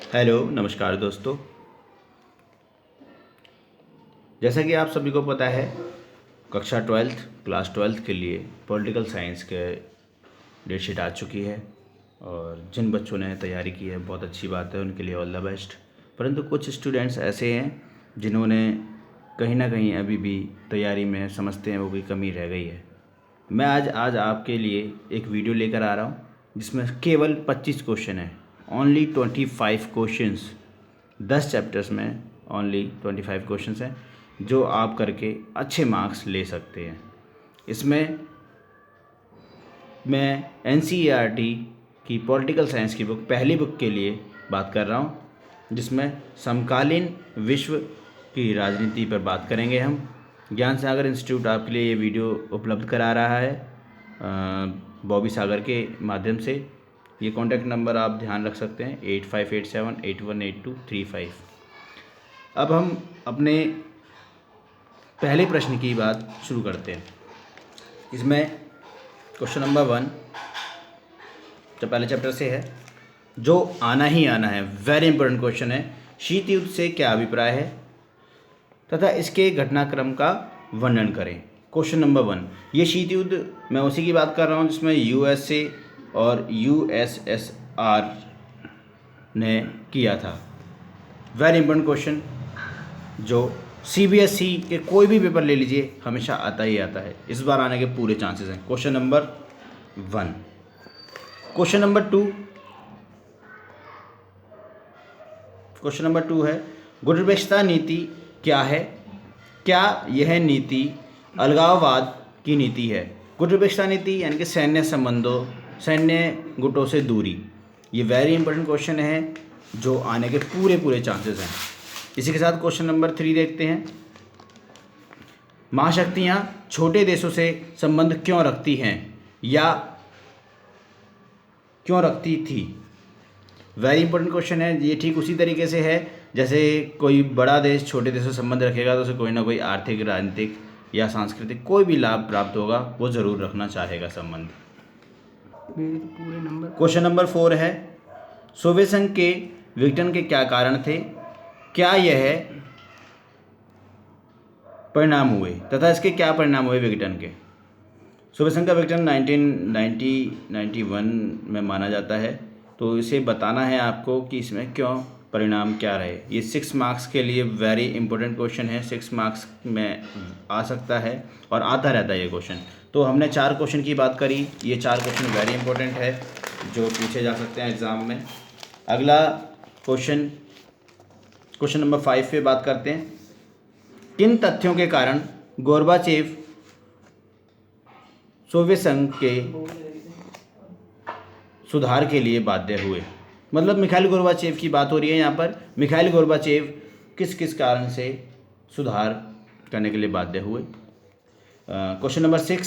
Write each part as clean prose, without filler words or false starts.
Hello नमस्कार दोस्तों। जैसा कि आप सभी को पता है, कक्षा 12th क्लास 12th के लिए पॉलिटिकल साइंस के डेट शीट आ चुकी है और जिन बच्चों ने तैयारी की है बहुत अच्छी बात है, उनके लिए ऑल द बेस्ट। परंतु कुछ स्टूडेंट्स ऐसे हैं जिन्होंने कहीं ना कहीं अभी भी तैयारी में समझते हैं वो कोई कमी रह गई है। मैं आज आपके लिए एक वीडियो लेकर आ रहा हूँ जिसमें केवल 25 क्वेश्चन है, ओनली 25 क्वेश्चंस। 10 चैप्टर्स में ओनली 25 क्वेश्चंस हैं जो आप करके अच्छे मार्क्स ले सकते हैं। इसमें मैं NCERT की पॉलिटिकल साइंस की बुक, पहली बुक के लिए बात कर रहा हूँ, जिसमें समकालीन विश्व की राजनीति पर बात करेंगे हम। ज्ञान सागर इंस्टीट्यूट आपके लिए ये वीडियो उपलब्ध करा रहा है बॉबी सागर के माध्यम से। ये कॉन्टैक्ट नंबर आप ध्यान रख सकते हैं 8587818235। अब हम अपने पहले प्रश्न की बात शुरू करते हैं। इसमें क्वेश्चन नंबर 1 जो पहले चैप्टर से है, जो आना ही आना है, वेरी इंपॉर्टेंट क्वेश्चन है। शीत युद्ध से क्या अभिप्राय है तथा इसके घटनाक्रम का वर्णन करें। क्वेश्चन नंबर 1, ये शीत युद्ध मैं उसी की बात कर रहा हूँ जिसमें USA और USSR ने किया था। वेरी इंपॉर्टेंट क्वेश्चन जो CBSE के कोई भी पेपर ले लीजिए हमेशा आता ही आता है, इस बार आने के पूरे चांसेस हैं। Question number 1। क्वेश्चन नंबर 2 है, गुटनिरपेक्षता नीति क्या है? क्या यह नीति अलगाववाद की नीति है? गुटनिरपेक्षता नीति यानी कि सैन्य गुटों से दूरी। ये वेरी इंपॉर्टेंट क्वेश्चन है जो आने के पूरे चांसेस हैं। इसी के साथ क्वेश्चन नंबर 3 देखते हैं। महाशक्तियाँ छोटे देशों से संबंध क्यों रखती हैं या क्यों रखती थी? वेरी इंपॉर्टेंट क्वेश्चन है। ये ठीक उसी तरीके से है जैसे कोई बड़ा देश छोटे देशों से संबंध रखेगा तो उसे कोई ना कोई आर्थिक, राजनीतिक या सांस्कृतिक कोई भी लाभ प्राप्त होगा, वो ज़रूर रखना चाहेगा संबंध। क्वेश्चन नंबर 4 है, सोवियत संघ के विघटन के क्या कारण थे? क्या यह परिणाम हुए तथा इसके क्या परिणाम हुए विघटन के? सोवियत संघ का विघटन 1991 में माना जाता है, तो इसे बताना है आपको कि इसमें क्यों, परिणाम क्या रहे। ये 6 मार्क्स के लिए वेरी इंपॉर्टेंट क्वेश्चन है, 6 मार्क्स में आ सकता है और आता रहता है ये क्वेश्चन। तो हमने 4 क्वेश्चन की बात करी, ये 4 क्वेश्चन वेरी इंपॉर्टेंट है जो पूछे जा सकते हैं एग्ज़ाम में। अगला क्वेश्चन नंबर 5 पे बात करते हैं। किन तथ्यों के कारण गोर्बाचेव सोवियत संघ के सुधार के लिए बाध्य हुए? मतलब मिखाइल गोर्बाचेव की बात हो रही है यहाँ पर। मिखाइल गोर्बाचेव किस कारण से सुधार करने के लिए बाध्य हुए? क्वेश्चन नंबर 6,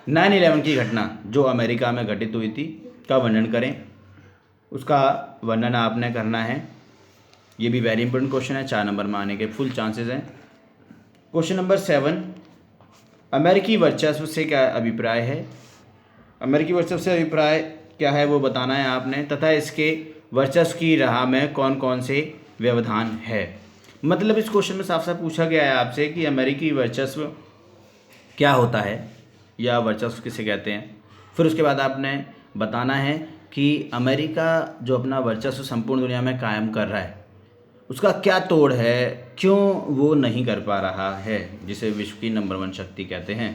9/11 की घटना जो अमेरिका में घटित हुई थी का वर्णन करें। उसका वर्णन आपने करना है। ये भी वेरी इंपॉर्टेंट क्वेश्चन है, 4 नंबर में आने के फुल चांसेस हैं। क्वेश्चन नंबर 7, अमेरिकी वर्चस्व से क्या अभिप्राय है? अमेरिकी वर्चस्व से अभिप्राय क्या है वो बताना है आपने, तथा इसके वर्चस्व की राह में कौन कौन से व्यवधान है। मतलब इस क्वेश्चन में साफ साफ पूछा गया है आपसे कि अमेरिकी वर्चस्व क्या होता है या वर्चस्व किसे कहते हैं। फिर उसके बाद आपने बताना है कि अमेरिका जो अपना वर्चस्व संपूर्ण दुनिया में कायम कर रहा है उसका क्या तोड़ है, क्यों वो नहीं कर पा रहा है, जिसे विश्व की नंबर 1 शक्ति कहते हैं।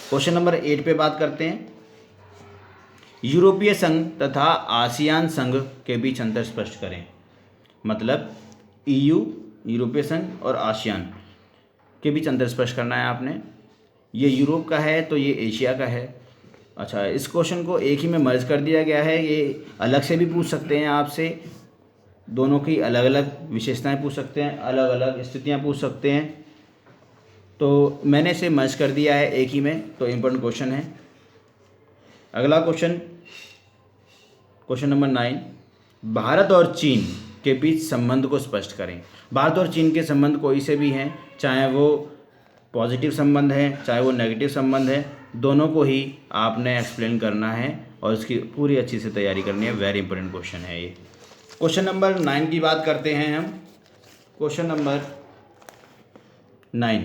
क्वेश्चन नंबर 8 पे बात करते हैं। यूरोपीय संघ तथा आसियान संघ के बीच अंतर स्पष्ट करें। मतलब EU, यूरोपीय संघ और आसियान के बीच अंतर स्पष्ट करना है आपने। ये यूरोप का है तो ये एशिया का है। अच्छा, इस क्वेश्चन को एक ही में मर्ज कर दिया गया है। ये अलग से भी पूछ सकते हैं आपसे, दोनों की अलग अलग विशेषताएं पूछ सकते हैं, अलग अलग स्थितियां पूछ सकते हैं, तो मैंने इसे मर्ज कर दिया है एक ही में, तो इम्पोर्टेंट क्वेश्चन है। अगला क्वेश्चन नंबर 9, भारत और चीन के बीच संबंध को स्पष्ट करें। भारत और चीन के संबंध कोई से भी हैं, चाहे वो पॉजिटिव संबंध है चाहे वो नेगेटिव संबंध है, दोनों को ही आपने एक्सप्लेन करना है और इसकी पूरी अच्छी से तैयारी करनी है। वेरी इंपॉर्टेंट क्वेश्चन है ये। क्वेश्चन नंबर 9 की बात करते हैं हम। Question number 9,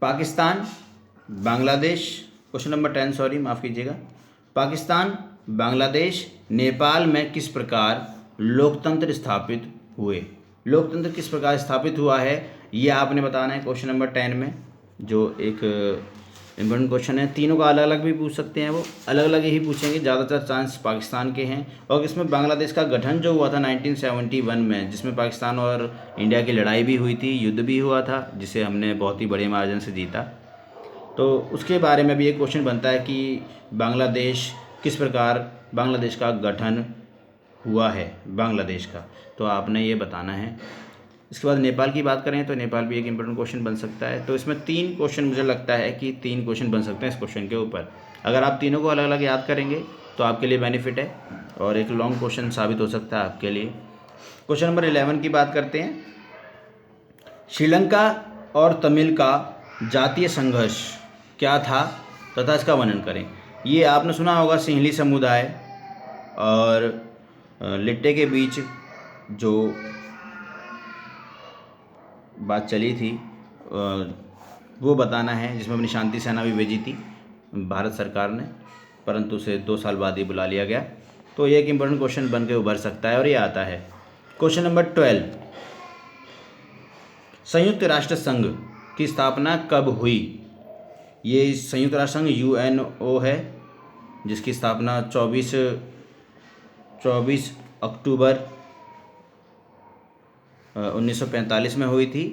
Pakistan, Bangladesh, question number 10 sorry माफ़ कीजिएगा। पाकिस्तान, बांग्लादेश, नेपाल में किस प्रकार लोकतंत्र स्थापित हुए? लोकतंत्र किस प्रकार स्थापित हुआ है ये आपने बताना है क्वेश्चन नंबर 10 में, जो एक इम्पोर्टेंट क्वेश्चन है। तीनों का अलग अलग भी पूछ सकते हैं, वो अलग अलग ही पूछेंगे, ज़्यादातर चांस पाकिस्तान के हैं। और इसमें बांग्लादेश का गठन जो हुआ था 1971 में, जिसमें पाकिस्तान और इंडिया की लड़ाई भी हुई थी, युद्ध भी हुआ था, जिसे हमने बहुत ही बड़े मार्जिन से जीता। तो उसके बारे में भी एक क्वेश्चन बनता है कि बांग्लादेश किस प्रकार बांग्लादेश का गठन हुआ है बांग्लादेश का, तो आपने ये बताना है। इसके बाद नेपाल की बात करें तो नेपाल भी एक इम्पोर्टेंट क्वेश्चन बन सकता है। तो इसमें 3 क्वेश्चन मुझे लगता है कि 3 क्वेश्चन बन सकते हैं इस क्वेश्चन के ऊपर। अगर आप तीनों को अलग अलग याद करेंगे तो आपके लिए बेनिफिट है और एक लॉन्ग क्वेश्चन साबित हो सकता है आपके लिए। क्वेश्चन नंबर 11 की बात करते हैं। श्रीलंका और तमिल का जातीय संघर्ष क्या था तथा इसका वर्णन करें। ये आपने सुना होगा, सिंहली समुदाय और लिट्टे के बीच जो बात चली थी वो बताना है, जिसमें अपनी शांति सेना भी भेजी थी भारत सरकार ने, परंतु उसे 2 साल बाद ही बुला लिया गया। तो ये एक इम्पोर्टेंट क्वेश्चन बन के उभर सकता है और ये आता है। क्वेश्चन नंबर 12, संयुक्त राष्ट्र संघ की स्थापना कब हुई? ये संयुक्त राष्ट्र संघ UNO है, जिसकी स्थापना 24 अक्टूबर 1945 में हुई थी।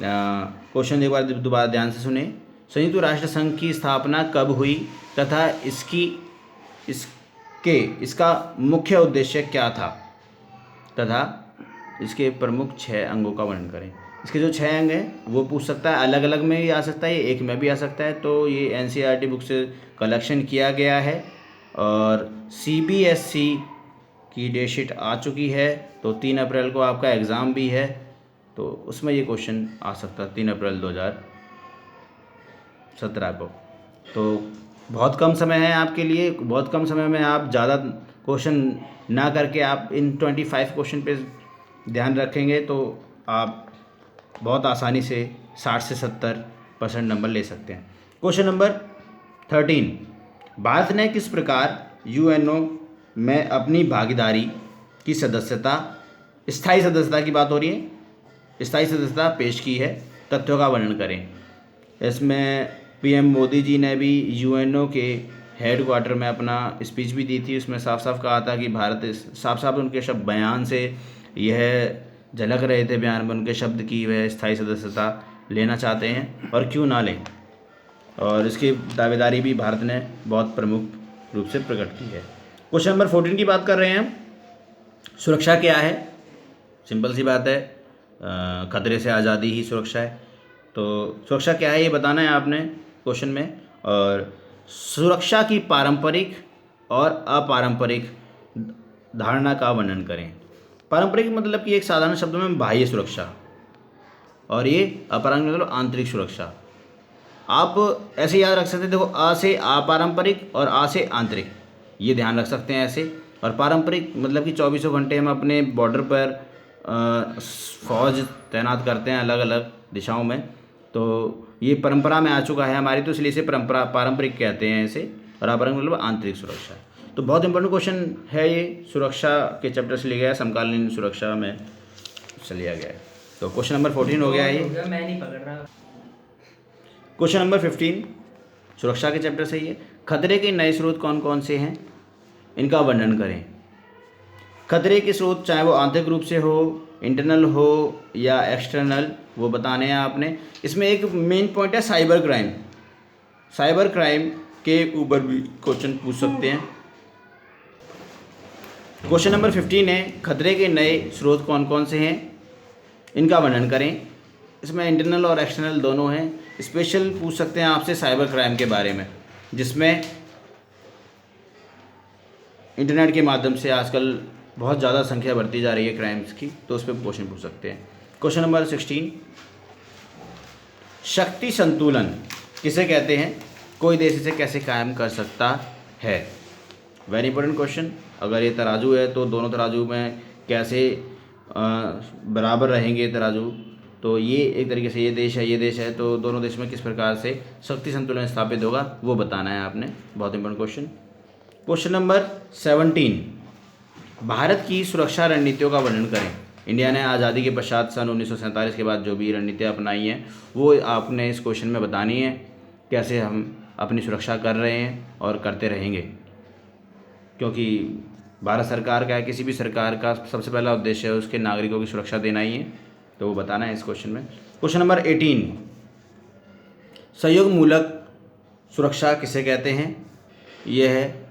क्वेश्चन एक बार दोबारा ध्यान से सुने। संयुक्त राष्ट्र संघ की स्थापना कब हुई तथा इसका मुख्य उद्देश्य क्या था तथा इसके प्रमुख 6 अंगों का वर्णन करें। इसके जो 6 अंग हैं वो पूछ सकता है, अलग अलग में भी आ सकता है, ये एक में भी आ सकता है। तो ये NCERT बुक से कलेक्शन किया गया है और CBSE की डेट शीट आ चुकी है। तो 3 अप्रैल को आपका एग्ज़ाम भी है, तो उसमें ये क्वेश्चन आ सकता है 3 अप्रैल 2017 को। तो बहुत कम समय है आपके लिए, बहुत कम समय में आप ज़्यादा क्वेश्चन ना करके आप इन 25 क्वेश्चन पे ध्यान रखेंगे तो आप बहुत आसानी से 60 से 70% नंबर ले सकते हैं। क्वेश्चन नंबर 13, भारत ने किस प्रकार UNO में अपनी भागीदारी की सदस्यता, स्थायी सदस्यता की बात हो रही है, स्थायी सदस्यता पेश की है? तथ्यों का वर्णन करें। इसमें PM मोदी जी ने भी UNO के हेडक्वार्टर में अपना स्पीच भी दी थी। उसमें साफ साफ कहा था कि भारत, साफ साफ उनके शब्द बयान से यह झलक रहे थे, बयान में उनके शब्द की वह स्थायी सदस्यता लेना चाहते हैं और क्यों ना लें, और इसकी दावेदारी भी भारत ने बहुत प्रमुख रूप से प्रकट की है। क्वेश्चन नंबर 14 की बात कर रहे हैं हम। सुरक्षा क्या है? सिंपल सी बात है, खतरे से आज़ादी ही सुरक्षा है। तो सुरक्षा क्या है ये बताना है आपने क्वेश्चन में। और सुरक्षा की पारंपरिक और अपारंपरिक धारणा का वर्णन करें। पारंपरिक मतलब कि एक साधारण शब्द में बाह्य सुरक्षा, और ये अपारंपरिक मतलब आंतरिक सुरक्षा। आप ऐसे याद रख सकते हैं, देखो, आ से अपारंपरिक और आ से आंतरिक, ये ध्यान रख सकते हैं ऐसे। और पारंपरिक मतलब कि 24 घंटे हम अपने बॉर्डर पर फौज तैनात करते हैं अलग अलग दिशाओं में, तो ये परंपरा में आ चुका है हमारी, तो इसलिए इसे परंपरा पारंपरिक कहते हैं ऐसे। और अपारंपरिक मतलब आंतरिक सुरक्षा। तो बहुत इंपॉर्टेंट क्वेश्चन है ये, सुरक्षा के चैप्टर से लिया गया है, समकालीन सुरक्षा में से लिया गया है। तो क्वेश्चन नंबर 14 हो गया है ये। मैं नहीं पकड़ रहा। क्वेश्चन नंबर 15 सुरक्षा के चैप्टर से ही है। खतरे के नए स्रोत कौन कौन से हैं, इनका वर्णन करें। खतरे के स्रोत चाहे वो आंतरिक रूप से हो, इंटरनल हो या एक्सटर्नल, वो बताने हैं आपने। इसमें एक मेन पॉइंट है साइबर क्राइम। साइबर क्राइम के ऊपर भी क्वेश्चन पूछ सकते हैं। क्वेश्चन नंबर 15 है, खतरे के नए स्रोत कौन कौन से हैं, इनका वर्णन करें। इसमें इंटरनल और एक्सटर्नल दोनों हैं। स्पेशल पूछ सकते हैं आपसे साइबर क्राइम के बारे में, जिसमें इंटरनेट के माध्यम से आजकल बहुत ज़्यादा संख्या बढ़ती जा रही है क्राइम्स की, तो उस पर क्वेश्चन पूछ सकते हैं। क्वेश्चन नंबर 16, शक्ति संतुलन किसे कहते हैं, कोई देश इसे कैसे कायम कर सकता है, वेरी इंपॉर्टेंट क्वेश्चन। अगर ये तराजू है तो दोनों तराजू में कैसे बराबर रहेंगे तराजू, तो ये एक तरीके से ये देश है, तो दोनों देश में किस प्रकार से शक्ति संतुलन स्थापित होगा वो बताना है आपने। बहुत important question. Question number 17, Bharat की सुरक्षा रणनीतियों का वर्णन करें। इंडिया ने आज़ादी के पश्चात सन 1947 के बाद जो भी रणनीतियाँ अपनाई हैं वो आपने इस क्वेश्चन में बतानी है, कैसे हम अपनी सुरक्षा कर रहे हैं और करते रहेंगे, क्योंकि भारत सरकार का है, किसी भी सरकार का सबसे पहला उद्देश्य है उसके नागरिकों की सुरक्षा देना ही है, तो वो बताना है इस क्वेश्चन में। क्वेश्चन नंबर 18, सहयोग मूलक सुरक्षा किसे कहते हैं, यह है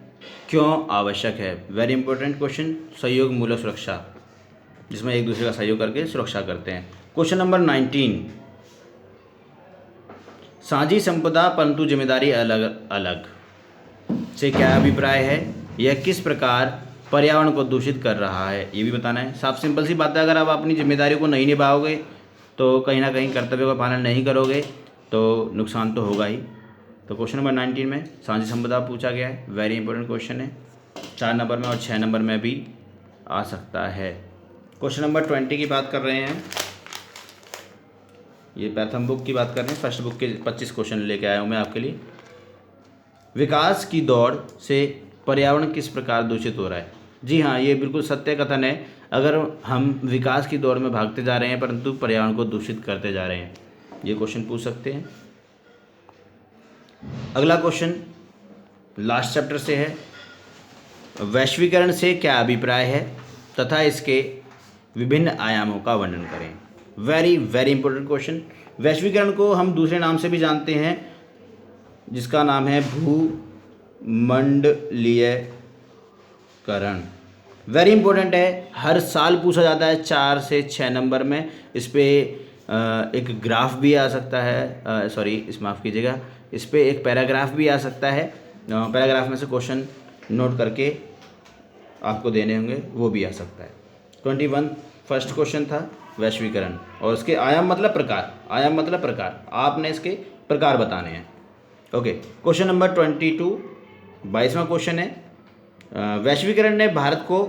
क्यों आवश्यक है। वेरी इंपॉर्टेंट क्वेश्चन, सहयोग मूलक सुरक्षा, जिसमें एक दूसरे का सहयोग करके सुरक्षा करते हैं। क्वेश्चन नंबर 19, साझी संपदा परंतु जिम्मेदारी अलग अलग से क्या अभिप्राय है, यह किस प्रकार पर्यावरण को दूषित कर रहा है, ये भी बताना है। साफ सिंपल सी बात है, अगर आप अपनी जिम्मेदारी को नहीं निभाओगे तो कहीं ना कहीं कर्तव्य का पालन नहीं करोगे तो नुकसान तो होगा ही। तो क्वेश्चन नंबर 19 में साझी संपदा पूछा गया है, वेरी इंपॉर्टेंट क्वेश्चन है, 4 नंबर में और 6 नंबर में भी आ सकता है। क्वेश्चन नंबर 20 की बात कर रहे हैं, ये प्रथम बुक की बात कर रहे हैं, फर्स्ट बुक के 25 क्वेश्चन लेके आया हूँ मैं आपके लिए। विकास की दौड़ से पर्यावरण किस प्रकार दूषित हो रहा है। जी हाँ, ये बिल्कुल सत्य कथन है। अगर हम विकास की दौड़ में भागते जा रहे हैं परंतु पर्यावरण को दूषित करते जा रहे हैं, ये क्वेश्चन पूछ सकते हैं। अगला क्वेश्चन लास्ट चैप्टर से है, वैश्वीकरण से क्या अभिप्राय है तथा इसके विभिन्न आयामों का वर्णन करें। Very very important question. वैश्वीकरण को हम दूसरे नाम से भी जानते हैं, जिसका नाम है भूमंडलीयकरण। वेरी इंपॉर्टेंट है, हर साल पूछा जाता है 4 से 6 नंबर में। इस पे एक ग्राफ भी आ सकता है, सॉरी इस माफ़ कीजिएगा, इस पे एक पैराग्राफ भी आ सकता है। पैराग्राफ में से क्वेश्चन नोट करके आपको देने होंगे, वो भी आ सकता है। 21 फर्स्ट क्वेश्चन था वैश्वीकरण, और उसके आयाम मतलब प्रकार, आयाम मतलब प्रकार, आपने इसके प्रकार बताने हैं। ओके, क्वेश्चन नंबर 22 22वां क्वेश्चन है, वैश्वीकरण ने भारत को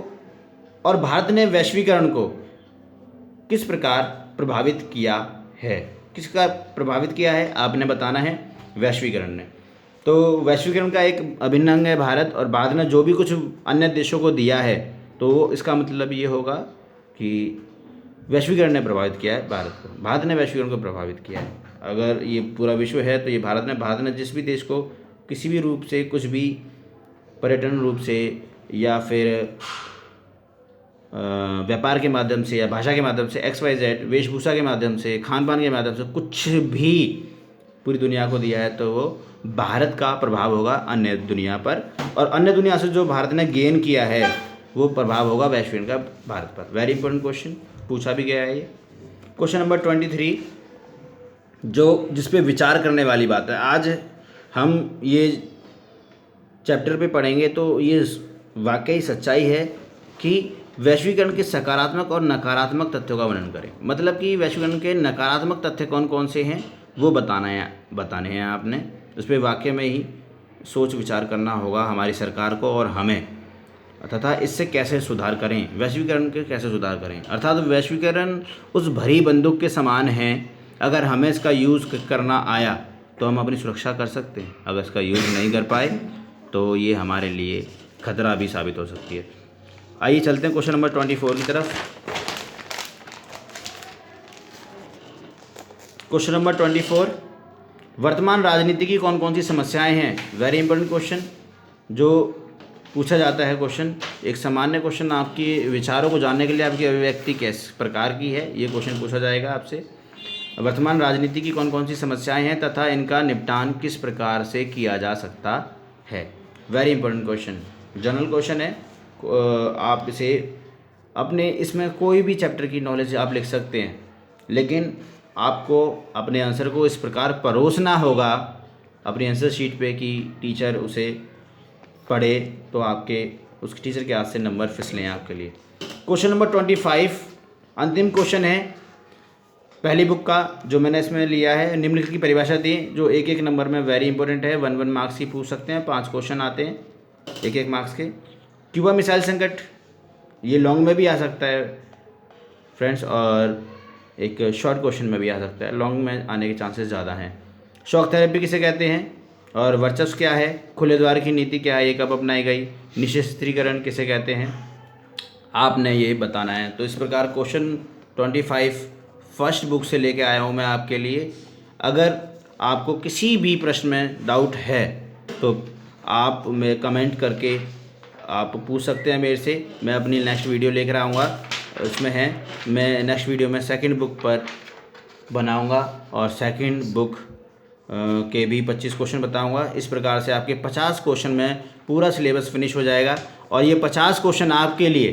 और भारत ने वैश्वीकरण को किस प्रकार प्रभावित किया है, किसका प्रभावित किया है आपने बताना है वैश्वीकरण ने। तो वैश्वीकरण का एक अभिन्न अंग है भारत, और भारत ने जो भी कुछ अन्य देशों को दिया है तो इसका मतलब ये होगा कि वैश्वीकरण ने प्रभावित किया है भारत को, भारत ने वैश्वीकरण को प्रभावित किया है। अगर ये पूरा विश्व है तो ये भारत ने जिस भी देश को किसी भी रूप से, कुछ भी पर्यटन रूप से या फिर व्यापार के माध्यम से या भाषा के माध्यम से, XYZ वेशभूषा के माध्यम से, खान पान के माध्यम से कुछ भी पूरी दुनिया को दिया है, तो वो भारत का प्रभाव होगा अन्य दुनिया पर, और अन्य दुनिया से जो भारत ने गेन किया है वो प्रभाव होगा वैश्वीकरण का भारत पर। वेरी इंपॉर्टेंट क्वेश्चन, पूछा भी गया है ये। क्वेश्चन नंबर 23 जो जिस पे विचार करने वाली बात है, आज हम ये चैप्टर पे पढ़ेंगे तो ये वाकई सच्चाई है कि वैश्वीकरण के सकारात्मक और नकारात्मक तथ्यों का वर्णन करें। मतलब कि वैश्वीकरण के नकारात्मक तथ्य कौन कौन से हैं वो बताने हैं आपने। उस पर वाकई में ही सोच विचार करना होगा हमारी सरकार को और हमें, तथा इससे कैसे सुधार करें, वैश्वीकरण के कैसे सुधार करें। अर्थात वैश्वीकरण उस भरी बंदूक के समान है, अगर हमें इसका यूज़ करना आया तो हम अपनी सुरक्षा कर सकते हैं, अगर इसका यूज़ नहीं कर पाए तो ये हमारे लिए खतरा भी साबित हो सकती है। आइए चलते हैं क्वेश्चन नंबर 24 की तरफ। क्वेश्चन नंबर 24, वर्तमान राजनीति की कौन कौन सी समस्याएं हैं। वेरी इंपॉर्टेंट क्वेश्चन जो पूछा जाता है। क्वेश्चन एक सामान्य क्वेश्चन, आपकी विचारों को जानने के लिए आपकी अभिव्यक्ति किस प्रकार की है, ये क्वेश्चन पूछा जाएगा आपसे। वर्तमान राजनीति की कौन कौन सी समस्याएं हैं तथा इनका निपटान किस प्रकार से किया जा सकता है। Very important question, general question है। आप इसे अपने इसमें कोई भी चैप्टर की नॉलेज आप लिख सकते हैं, लेकिन आपको अपने आंसर को इस प्रकार परोसना होगा अपनी आंसर शीट पे कि टीचर उसे पढ़े तो आपके उस टीचर के हाथ से नंबर फिसलें आपके लिए। क्वेश्चन नंबर 25 अंतिम क्वेश्चन है पहली बुक का, जो मैंने इसमें लिया है। निम्नलिखित की परिभाषा दी जो एक एक नंबर में वेरी इंपॉर्टेंट है, 1 1 मार्क्स की पूछ सकते हैं, 5 क्वेश्चन आते हैं। 1 मार्क्स के। क्यूबा मिसाइल संकट, ये लॉन्ग में भी आ सकता है फ्रेंड्स, और एक शॉर्ट क्वेश्चन में भी आ सकता है, लॉन्ग में आने के चांसेस ज़्यादा हैं। शॉक थेरेपी किसे कहते हैं और वर्चस्व क्या है, खुले द्वार की नीति क्या है, ये कब अपनाई गई, निशस्त्रीकरण किसे कहते हैं, आपने ये बताना है। तो इस प्रकार क्वेश्चन 25 फर्स्ट बुक से लेके आया हूँ मैं आपके लिए। अगर आपको किसी भी प्रश्न में डाउट है तो आप मैं कमेंट करके आप पूछ सकते हैं मेरे से। मैं अपनी नेक्स्ट वीडियो लेकर आऊँगा, उसमें है मैं नेक्स्ट वीडियो में सेकंड बुक पर बनाऊँगा और सेकंड बुक के भी 25 क्वेश्चन बताऊँगा। इस प्रकार से आपके 50 क्वेश्चन में पूरा सिलेबस फिनिश हो जाएगा और ये 50 क्वेश्चन आपके लिए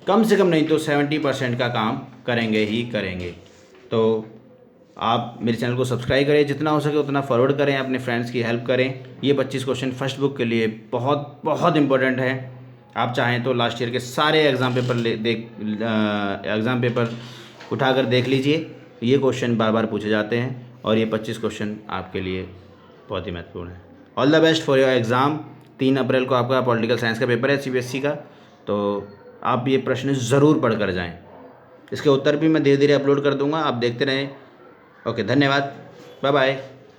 कम से कम नहीं तो 70% का काम करेंगे ही करेंगे। तो आप मेरे चैनल को सब्सक्राइब करें, जितना हो सके उतना फॉरवर्ड करें, अपने फ्रेंड्स की हेल्प करें। ये 25 क्वेश्चन फर्स्ट बुक के लिए बहुत बहुत इंपॉर्टेंट है। आप चाहें तो लास्ट ईयर के सारे एग्ज़ाम पेपर उठाकर देख लीजिए, ये क्वेश्चन बार बार पूछे जाते हैं और ये 25 क्वेश्चन आपके लिए बहुत ही महत्वपूर्ण है। All the best for your exam. 3 अप्रैल को आपका पॉलिटिकल साइंस का पेपर है CBSE का, तो आप ये प्रश्न ज़रूर पढ़ कर जाएँ। इसके उत्तर भी मैं धीरे धीरे अपलोड कर दूँगा, आप देखते रहें। ओके, धन्यवाद, बाय बाय।